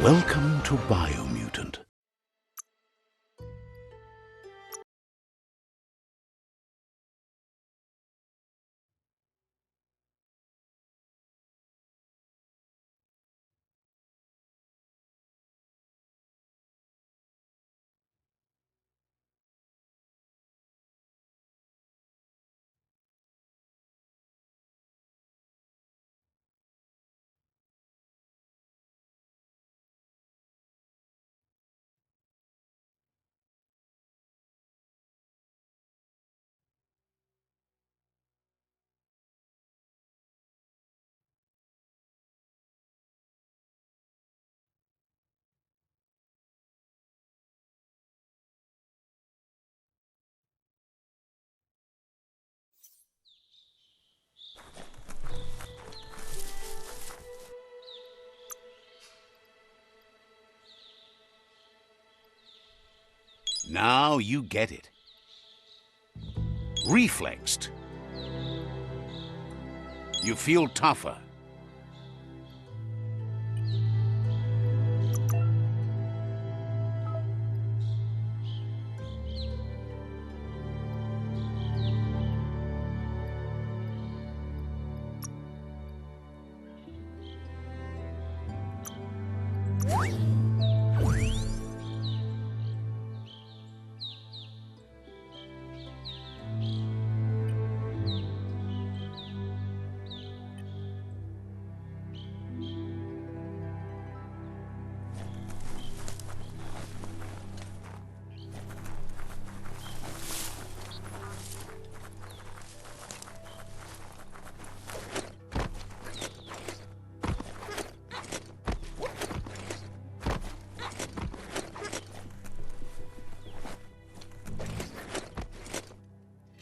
Welcome to Biomutant. Now you get it. Reflexed. You feel tougher.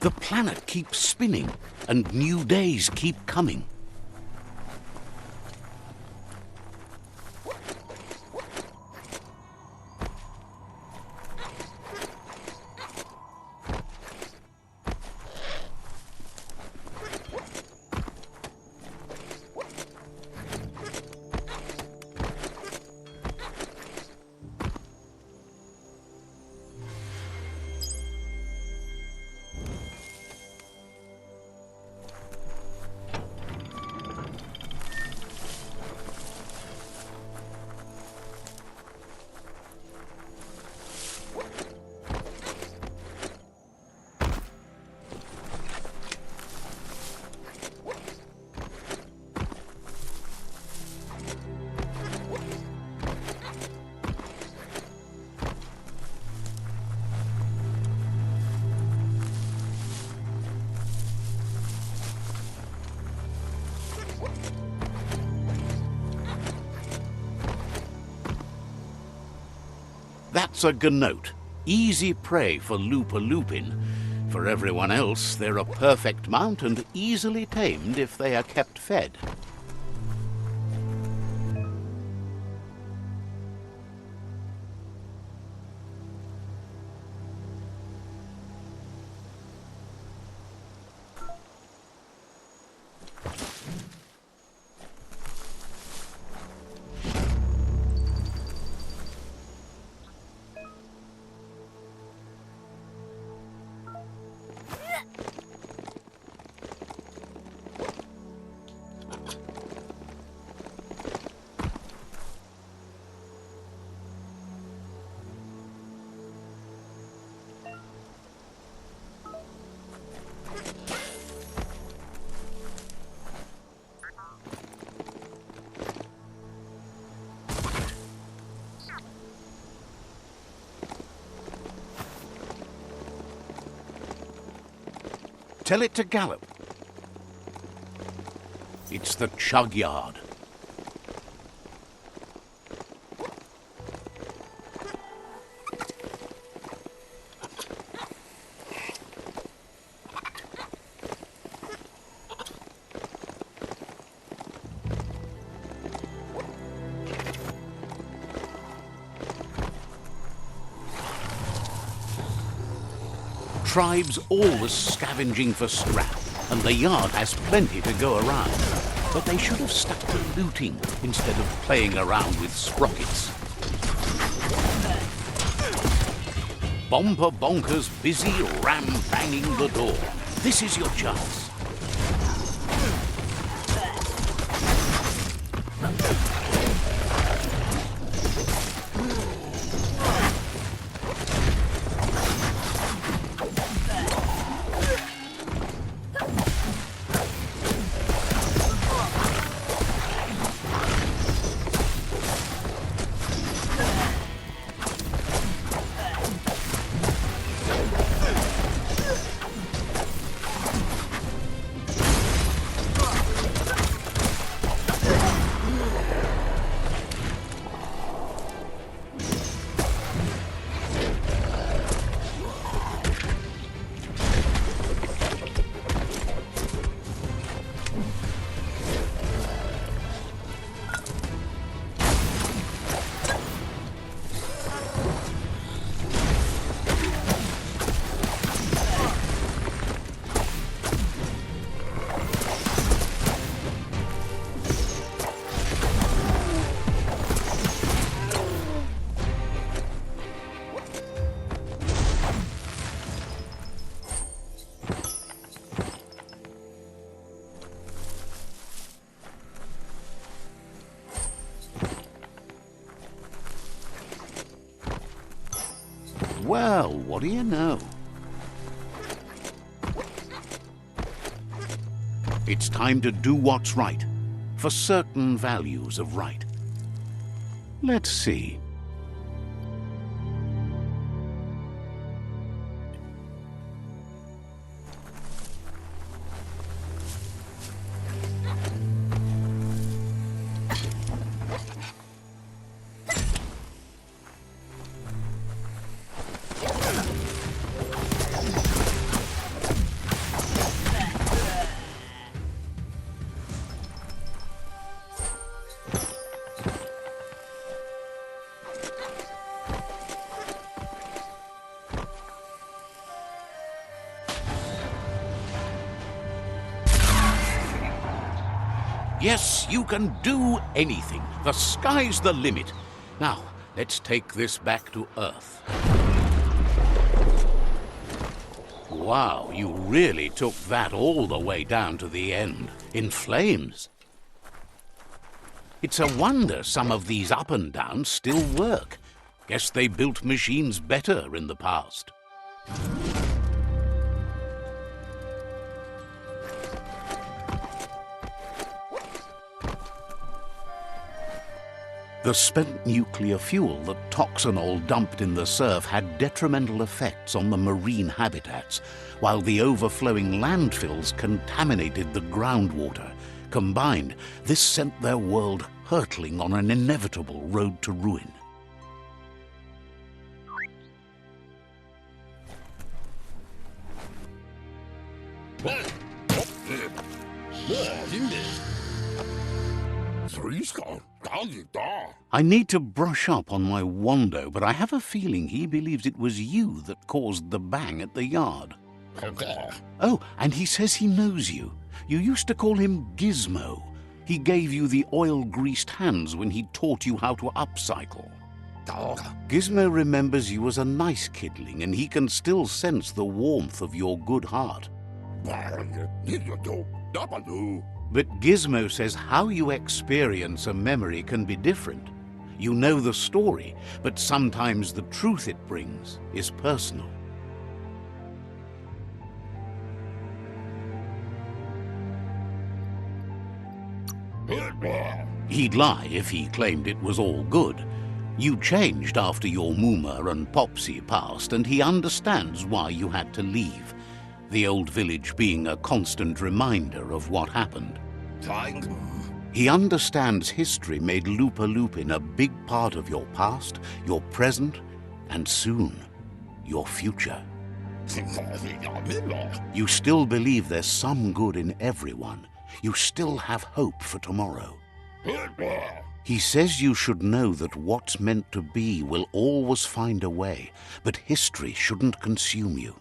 The planet keeps spinning, and new days keep coming. That's a gnote, easy prey for Loopa-Loopin. For everyone else, they're a perfect mount and easily tamed if they are kept fed. Tell it to gallop. It's the chug yard. Tribes always scavenging for scrap, and the yard has plenty to go around. but they should have stuck to looting instead of playing around with sprockets. Bomper Bonker's busy ram-banging the door. This is your chance. Well, what do you know? It's time to do what's right, for certain values of right. Let's see. Yes, you can do anything. The sky's the limit. Now, let's take this back to Earth. Wow, you really took that all the way down to the end, in flames. It's a wonder some of these up and downs still work. Guess they built machines better in the past. The spent nuclear fuel that Toxanol dumped in the surf had detrimental effects on the marine habitats, while the overflowing landfills contaminated the groundwater. Combined, this sent their world hurtling on an inevitable road to ruin. I need to brush up on my Wando, but I have a feeling he believes it was you that caused the bang at the yard. Oh, and he says he knows you. You used to call him Gizmo. He gave you the oil-greased hands when he taught you how to upcycle. Gizmo remembers you as a nice kidling, and he can still sense the warmth of your good heart. But Gizmo says how you experience a memory can be different. You know the story, but sometimes the truth it brings is personal. He'd lie if he claimed it was all good. You changed after your Mooma and Popsy passed, and he understands why you had to leave. The old village being a constant reminder of what happened. He understands history made Lupa Lupin a big part of your past, your present, and soon, your future. You still believe there's some good in everyone. You still have hope for tomorrow. He says you should know that what's meant to be will always find a way, but history shouldn't consume you.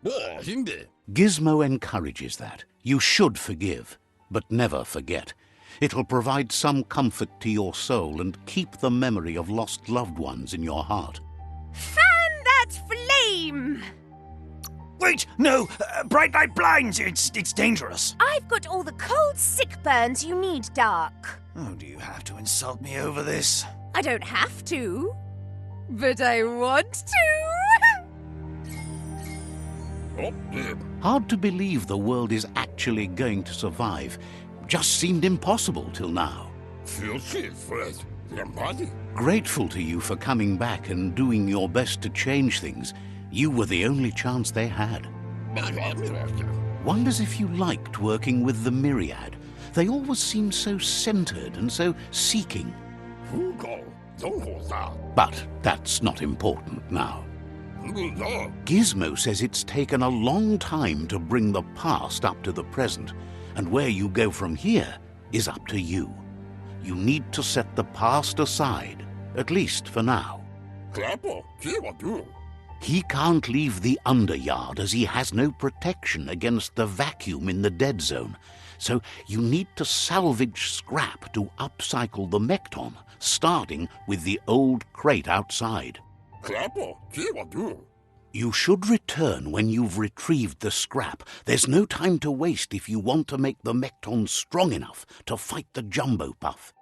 Gizmo encourages that. You should forgive, but never forget. It'll provide some comfort to your soul and keep the memory of lost loved ones in your heart. Fan that flame! Wait, no! Bright light blinds! It's dangerous! I've got all the cold sick burns you need, Dark. Oh, do you have to insult me over this? I don't have to, but I want to. Hard to believe the world is actually going to survive. Just seemed impossible till now. Grateful to you for coming back and doing your best to change things. You were the only chance they had. Wonders if you liked working with the Myriad. They always seem so centered and so seeking. But that's not important now. Gizmo says it's taken a long time to bring the past up to the present, and where you go from here is up to you. You need to set the past aside, at least for now. He can't leave the Underyard as he has no protection against the vacuum in the dead zone, so you need to salvage scrap to upcycle the Mekton, starting with the old crate outside. You should return when you've retrieved the scrap. There's no time to waste if you want to make the Mekton strong enough to fight the Jumbo Puff.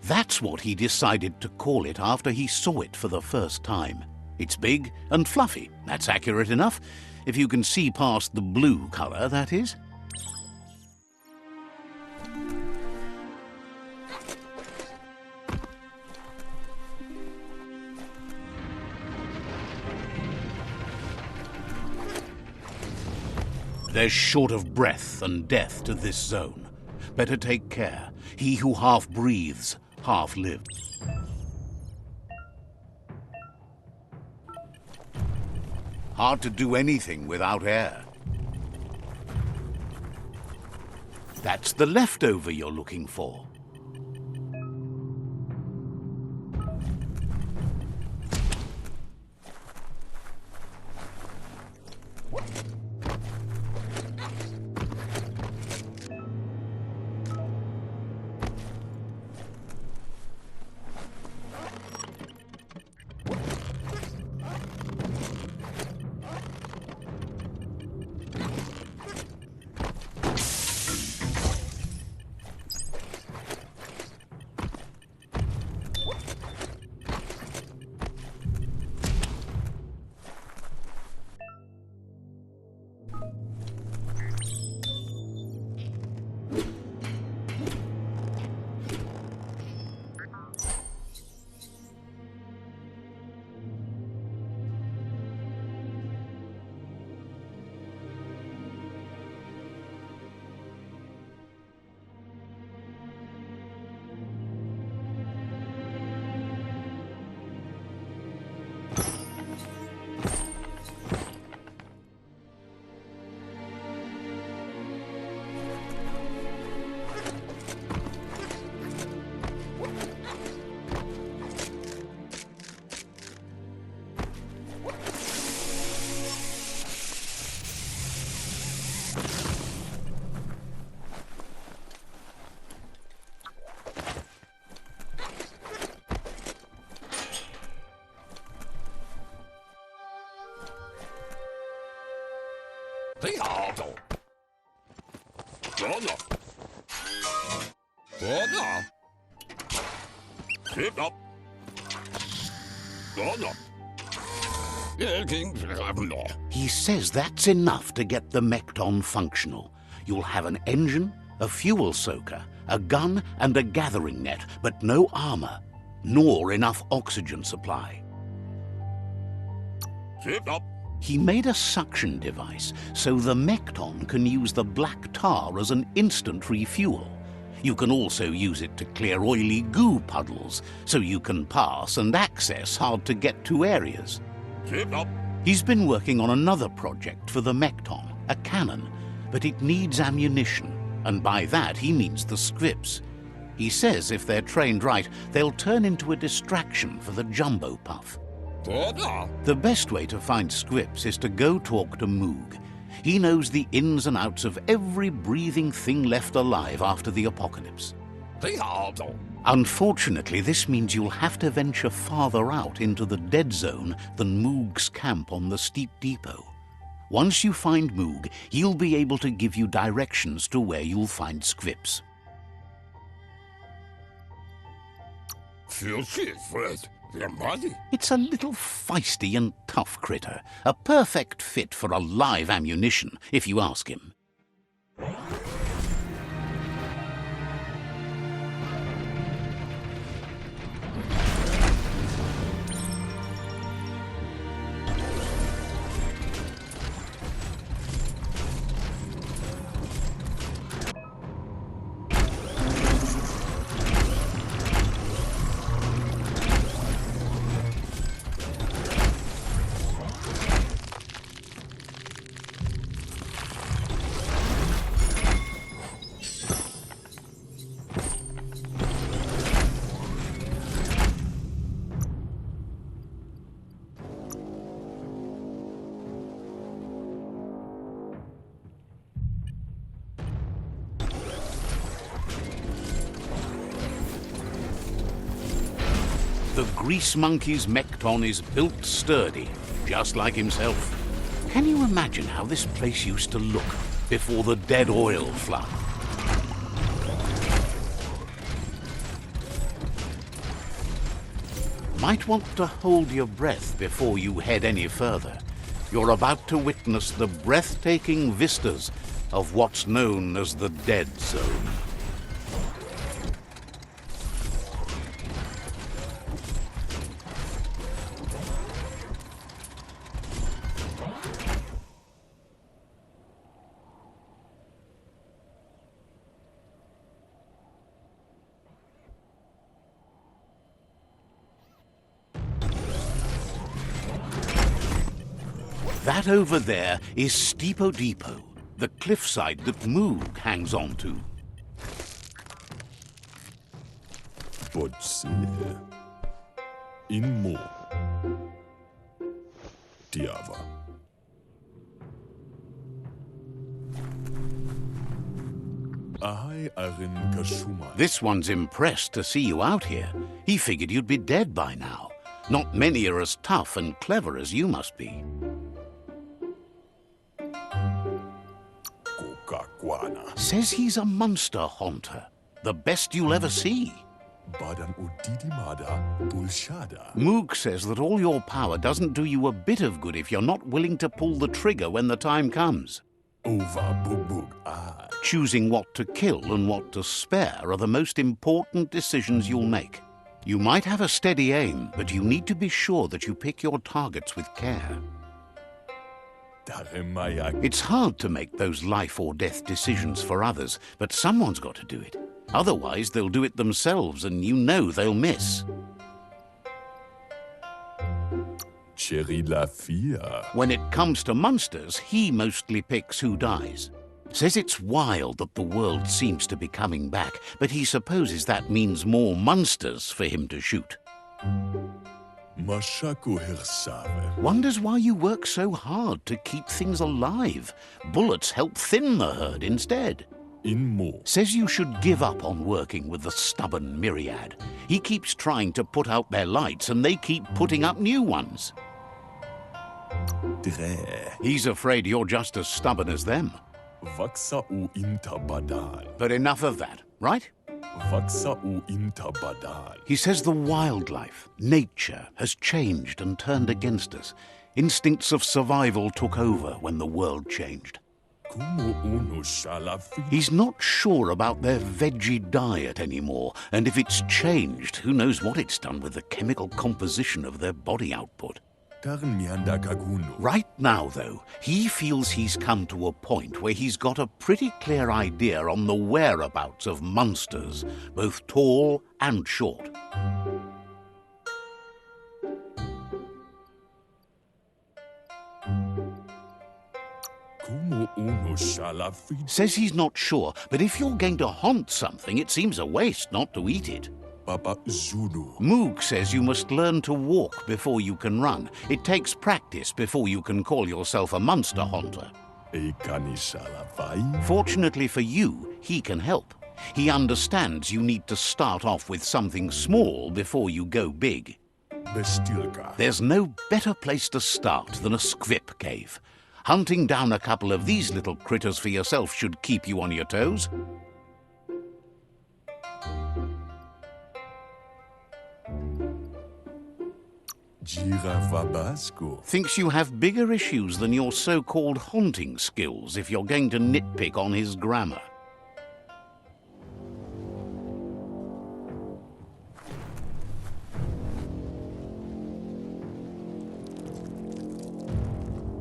That's what he decided to call it after he saw it for the first time. It's big and fluffy. That's accurate enough. If you can see past the blue color, that is. There's short of breath and death to this zone. Better take care. He who half breathes, half lives. Hard to do anything without air. That's the leftover you're looking for. He says that's enough to get the Mekton functional. You'll have an engine, a fuel soaker, a gun and a gathering net, but no armor, nor enough oxygen supply. He made a suction device so the Mekton can use the black tar as an instant refuel. You can also use it to clear oily goo puddles, so you can pass and access hard-to-get-to areas. He's been working on another project for the Mekton, a cannon, but it needs ammunition, and by that he means the scripts. He says if they're trained right, they'll turn into a distraction for the Jumbo Puff. The best way to find Scripps is to go talk to Moog. He knows the ins and outs of every breathing thing left alive after the apocalypse. Unfortunately, this means you'll have to venture farther out into the dead zone than Moog's camp on the steep depot. Once you find Moog, he'll be able to give you directions to where you'll find Scripps. It's a little feisty and tough critter, a perfect fit for a live ammunition, if you ask him. The grease monkey's mekton is built sturdy, just like himself. Can you imagine how this place used to look before the dead oil flood? Might want to hold your breath before you head any further. You're about to witness the breathtaking vistas of what's known as the Dead Zone. That over there is Steepo Depot, the cliffside that Moog hangs on to. Potse. Inmo. Tiava. Ahai arin kashuma. This one's impressed to see you out here. He figured you'd be dead by now. Not many are as tough and clever as you must be. Says he's a monster haunter, the best you'll ever see. Badan udidimada bulshada. Moog says that all your power doesn't do you a bit of good if you're not willing to pull the trigger when the time comes. Ova bugbug ah. Choosing what to kill and what to spare are the most important decisions you'll make. You might have a steady aim, but you need to be sure that you pick your targets with care. It's hard to make those life or death decisions for others, but someone's got to do it. Otherwise, they'll do it themselves, and you know they'll miss. Cherry la fia. When it comes to monsters, he mostly picks who dies. Says it's wild that the world seems to be coming back, but he supposes that means more monsters for him to shoot. Wonders why you work so hard to keep things alive. Bullets help thin the herd instead. Says you should give up on working with the stubborn myriad. He keeps trying to put out their lights and they keep putting up new ones. He's afraid you're just as stubborn as them. But enough of that, right? He says the wildlife, nature, has changed and turned against us. Instincts of survival took over when the world changed. He's not sure about their veggie diet anymore, and if it's changed, who knows what it's done with the chemical composition of their body output. Right now, though, he feels he's come to a point where he's got a pretty clear idea on the whereabouts of monsters, both tall and short. Says he's not sure, but if you're going to haunt something, it seems a waste not to eat it. Papa Zulu. Moog says you must learn to walk before you can run. It takes practice before you can call yourself a monster hunter. E kanisala vai. Fortunately for you, he can help. He understands you need to start off with something small before you go big. Bestilka. There's no better place to start than a squip cave. Hunting down a couple of these little critters for yourself should keep you on your toes. Giravabasco. Thinks you have bigger issues than your so-called haunting skills if you're going to nitpick on his grammar.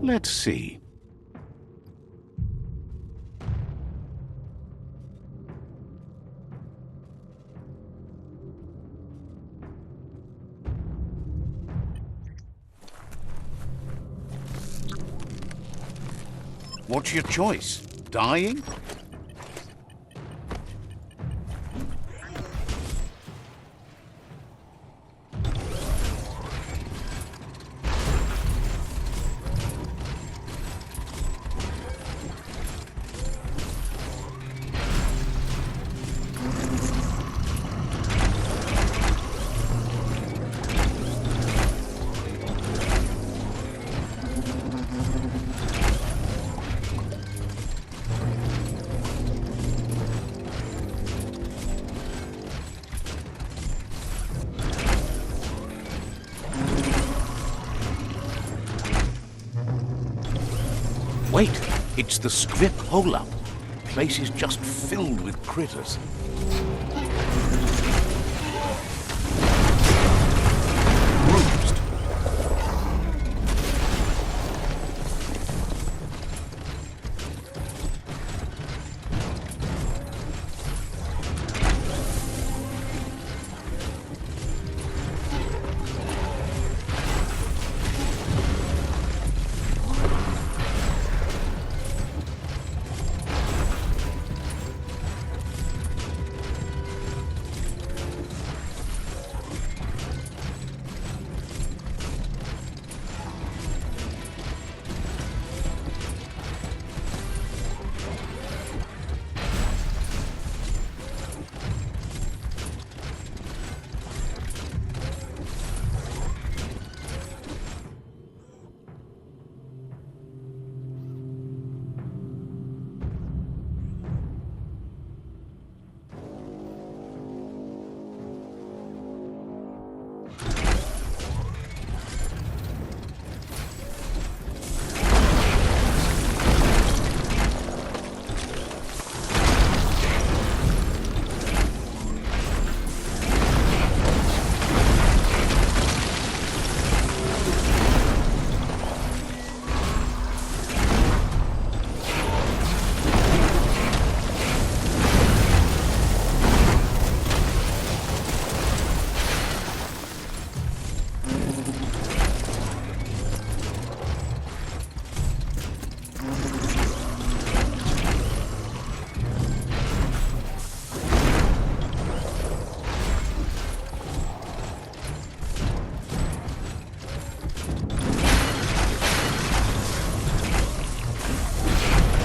Let's see. What's your choice? Dying? Wait, it's the scrip hole-up. The place is just filled with critters. Bruised.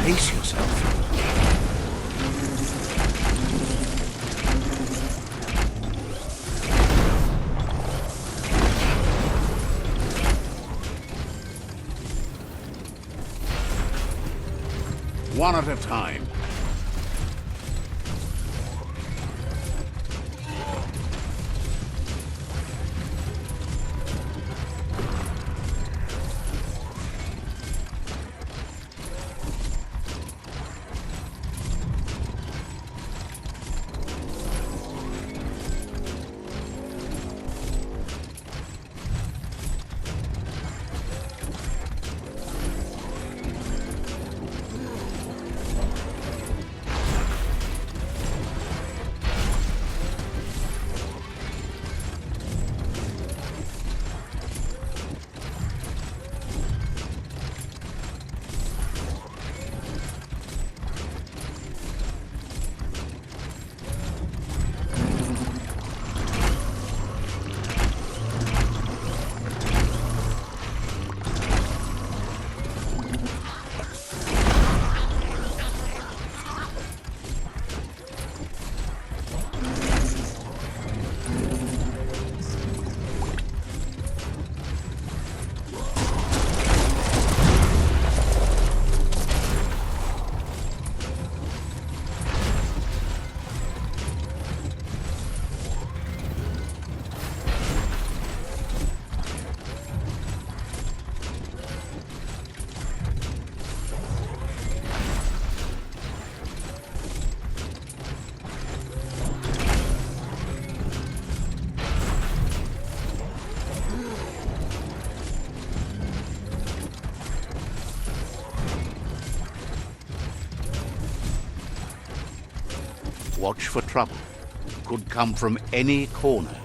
Pace yourself. One at a time. Watch for trouble. Could come from any corner.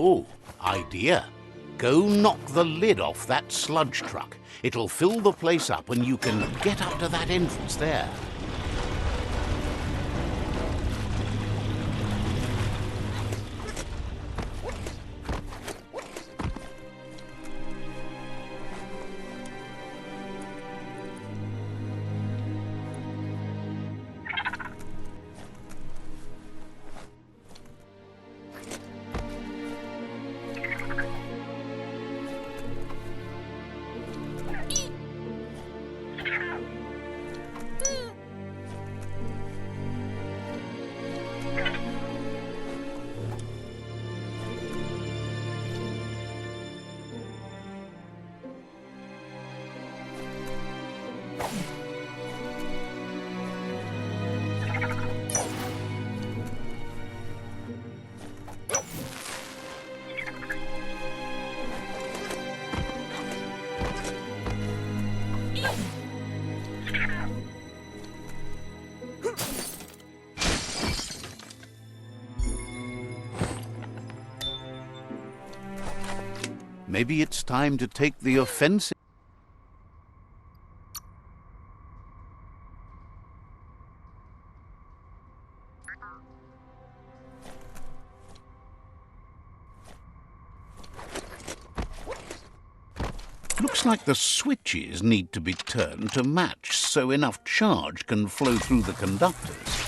Oh, idea. Go knock the lid off that sludge truck. It'll fill the place up and you can get up to that entrance there. Maybe it's time to take the offensive. Looks like the switches need to be turned to match so enough charge can flow through the conductors.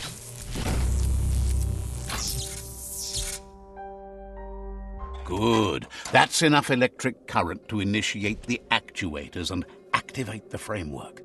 Good. That's enough electric current to initiate the actuators and activate the framework.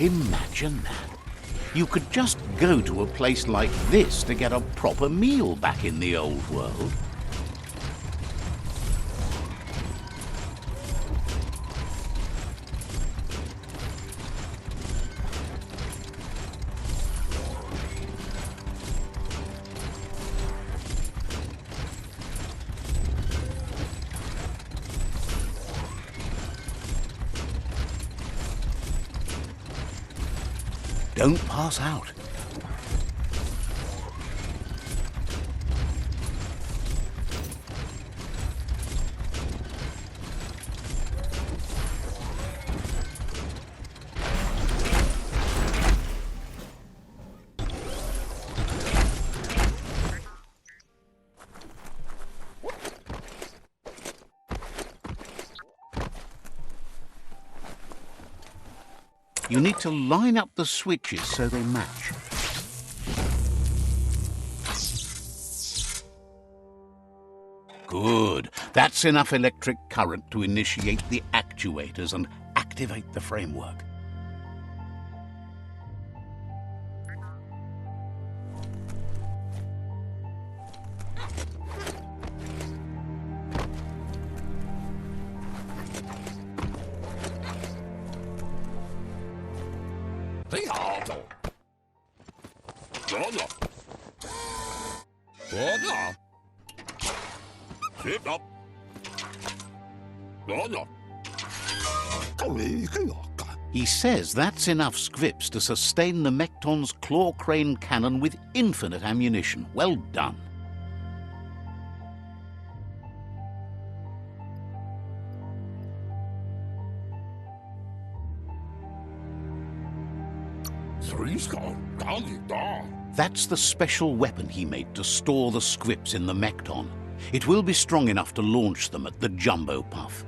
Imagine that. You could just go to a place like this to get a proper meal back in the old world. Don't pass out. You need to line up the switches so they match. Good. That's enough electric current to initiate the actuators and activate the framework. He says that's enough scripts to sustain the Mekton's claw crane cannon with infinite ammunition. Well done. That's the special weapon he made to store the scripts in the Mekton. It will be strong enough to launch them at the Jumbo Puff.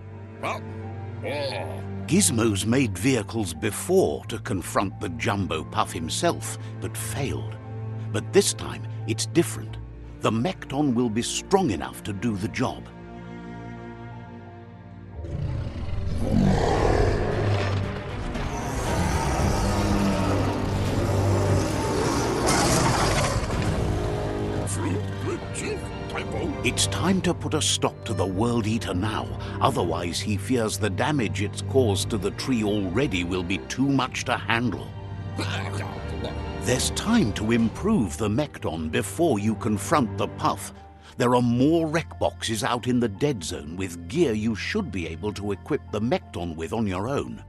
Gizmo's made vehicles before to confront the Jumbo Puff himself, but failed. But this time, it's different. The Mekton will be strong enough to do the job. It's time to put a stop to the World Eater now. Otherwise, he fears the damage it's caused to the tree already will be too much to handle. There's time to improve the Mekton before you confront the Puff. There are more wreck boxes out in the dead zone with gear you should be able to equip the Mekton with on your own.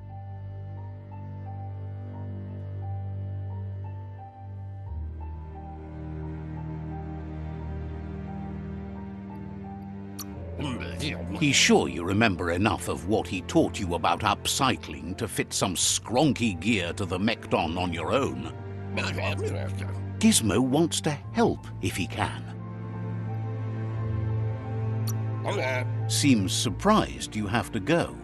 He's sure you remember enough of what he taught you about upcycling to fit some skronky gear to the Mekton on your own. Gizmo wants to help if he can. Seems surprised you have to go.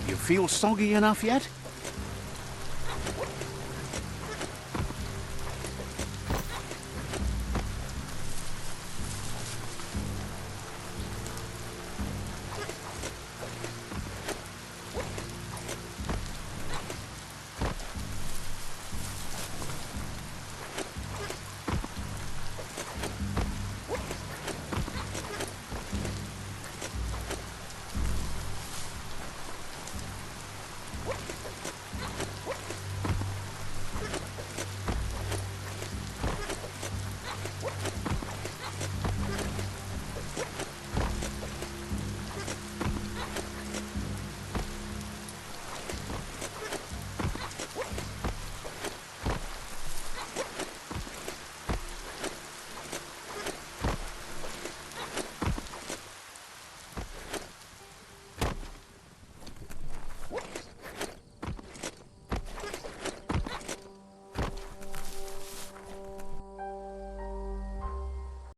You feel soggy enough yet?